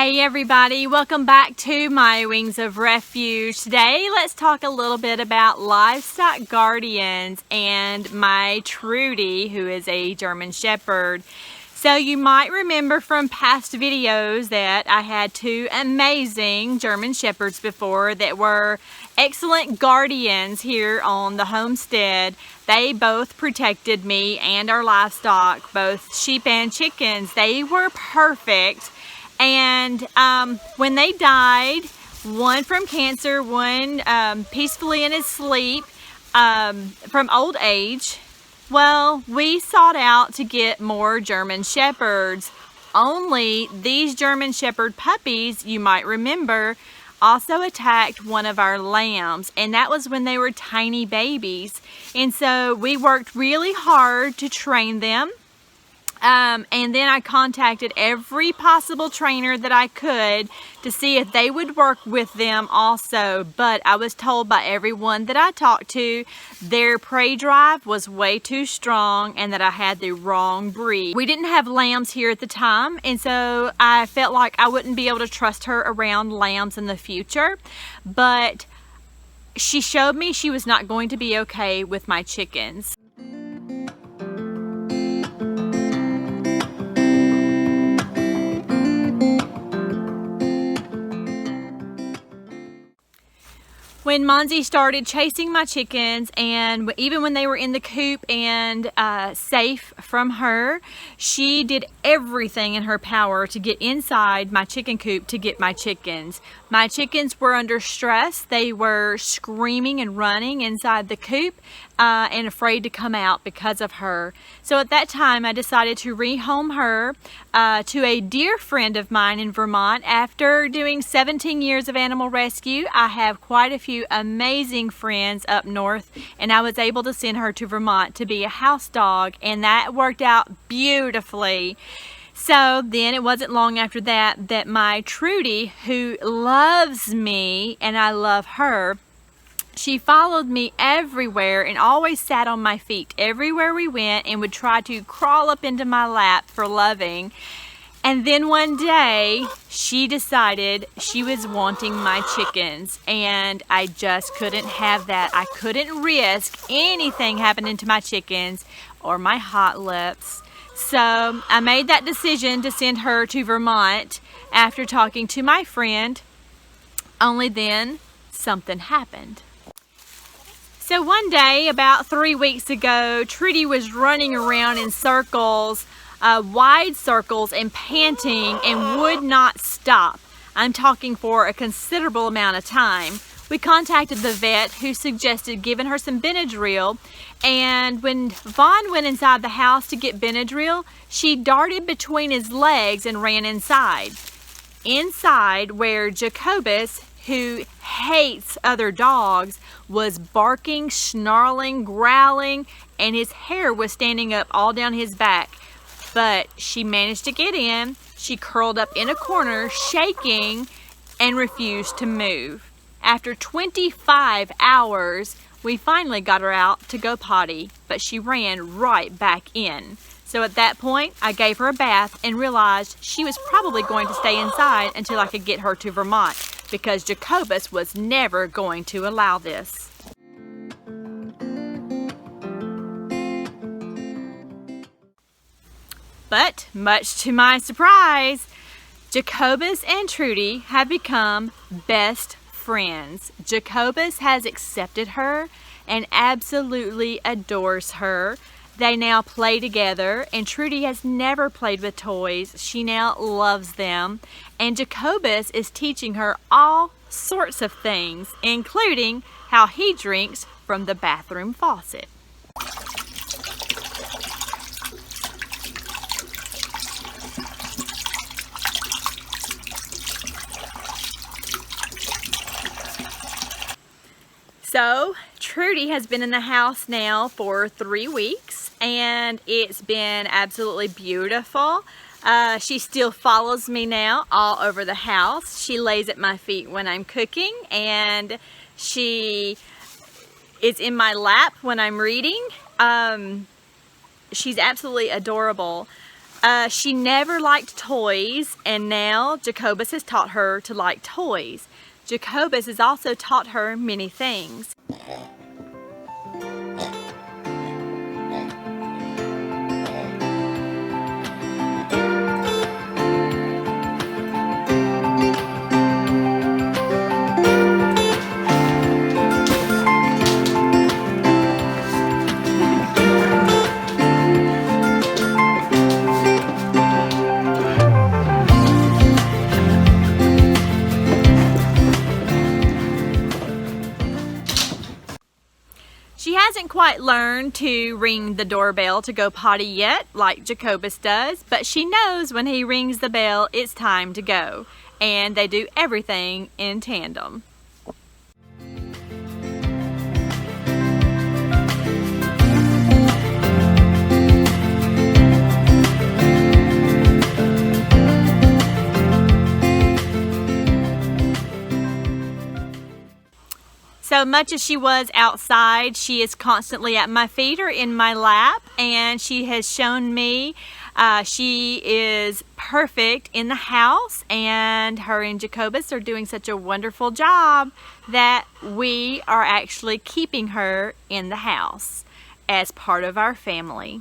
Hey everybody, welcome back to my Wings of Refuge. Today let's talk a little bit about livestock guardians and my Trudi, who is a German Shepherd. So you might remember from past videos that I had two amazing German Shepherds before that were excellent guardians here on the homestead. They both protected me and our livestock, both sheep and chickens. They were perfect. And when they died, one from cancer, one peacefully in his sleep from old age, well, we sought out to get more German Shepherds. Only these German Shepherd puppies, you might remember, also attacked one of our lambs, and that was when they were tiny babies. And so we worked really hard to train them. And then I contacted every possible trainer that I could to see if they would work with them also. But I was told by everyone that I talked to, their prey drive was way too strong and that I had the wrong breed. We didn't have lambs here at the time, and so I felt like I wouldn't be able to trust her around lambs in the future. But she showed me she was not going to be okay with my chickens. When Monzi started chasing my chickens, and even when they were in the coop and safe from her, she did everything in her power to get inside my chicken coop to get my chickens. My chickens were under stress. They were screaming and running inside the coop and afraid to come out because of her. So at that time, I decided to rehome her to a dear friend of mine in Vermont. After doing 17 years of animal rescue, I have quite a few amazing friends up north, and I was able to send her to Vermont to be a house dog, and that worked out beautifully. So then it wasn't long after that that my Trudi, who loves me and I love her, she followed me everywhere and always sat on my feet everywhere we went and would try to crawl up into my lap for loving. And then one day she decided she was wanting my chickens, and I just couldn't have that. I couldn't risk anything happening to my chickens or my hot lips. So I made that decision to send her to Vermont after talking to my friend. Only then something happened. So one day, about 3 weeks ago, Trudi was running around in circles, wide circles, and panting and would not stop. I'm talking for a considerable amount of time. We contacted the vet, who suggested giving her some Benadryl, and when Vaughn went inside the house to get Benadryl, she darted between his legs and ran inside. Inside, where Jacobus, who hates other dogs, was barking, snarling, growling, and his hair was standing up all down his back. But she managed to get in. She curled up in a corner, shaking, and refused to move. After 25 hours, we finally got her out to go potty, but she ran right back in. So at that point, I gave her a bath and realized she was probably going to stay inside until I could get her to Vermont, because Jacobus was never going to allow this. But much to my surprise, Jacobus and Trudi have become best friends. Jacobus has accepted her and absolutely adores her. They now play together, and Trudi has never played with toys. She now loves them, and Jacobus is teaching her all sorts of things, including how he drinks from the bathroom faucet. So Trudi has been in the house now for 3 weeks, and it's been absolutely beautiful. She still follows me now all over the house. She lays at my feet when I'm cooking, and she is in my lap when I'm reading. She's absolutely adorable. She never liked toys, and now Jacobus has taught her to like toys. Jacobus has also taught her many things. She hasn't quite learned to ring the doorbell to go potty yet, like Jacobus does, but she knows when he rings the bell, it's time to go. And they do everything in tandem. So much as she was outside, she is constantly at my feet or in my lap, and she has shown me she is perfect in the house, and her and Jacobus are doing such a wonderful job that we are actually keeping her in the house as part of our family.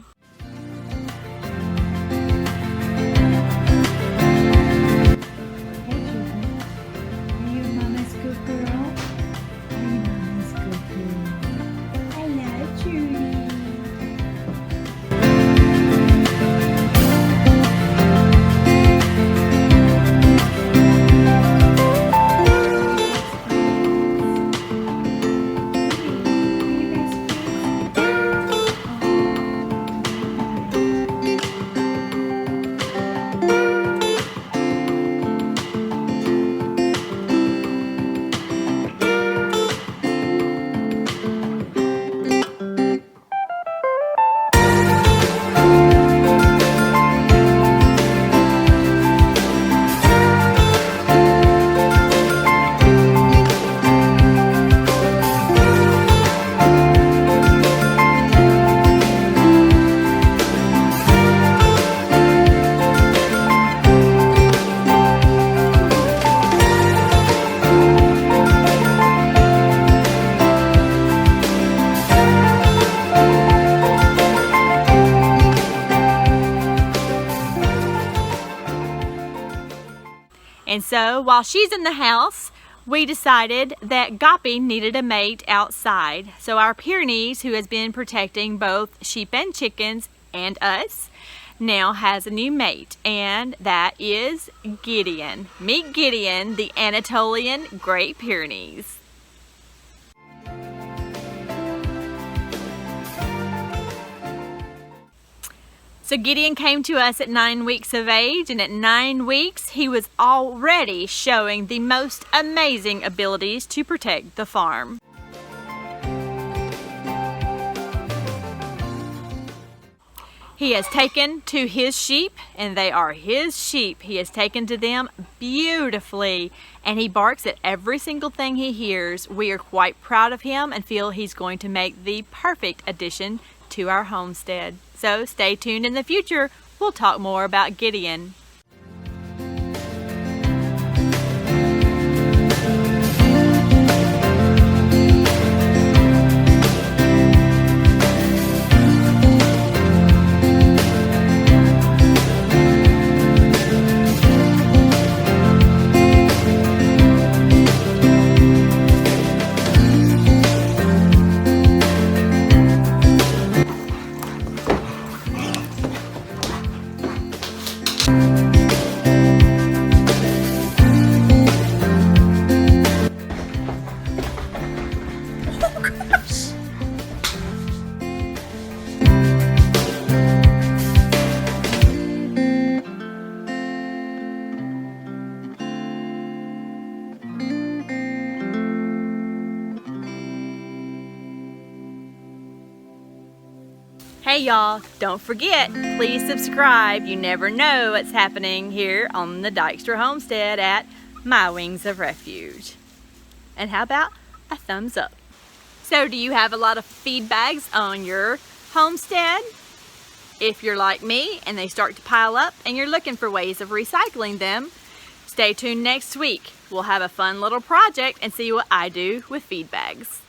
And so while she's in the house, we decided that Goppy needed a mate outside. So our Pyrenees, who has been protecting both sheep and chickens and us, now has a new mate, and that is Gideon. Meet Gideon, the Anatolian Great Pyrenees. So Gideon came to us at 9 weeks of age, and at 9 weeks he was already showing the most amazing abilities to protect the farm. He has taken to his sheep, and they are his sheep. He has taken to them beautifully, and he barks at every single thing he hears. We are quite proud of him and feel he's going to make the perfect addition to our homestead. So stay tuned in the future. We'll talk more about Gideon. Hey y'all, don't forget, please subscribe. You never know what's happening here on the Dykstra Homestead at My Wings of Refuge. And how about a thumbs up? So do you have a lot of feed bags on your homestead? If you're like me and they start to pile up and you're looking for ways of recycling them, stay tuned next week. We'll have a fun little project and see what I do with feed bags.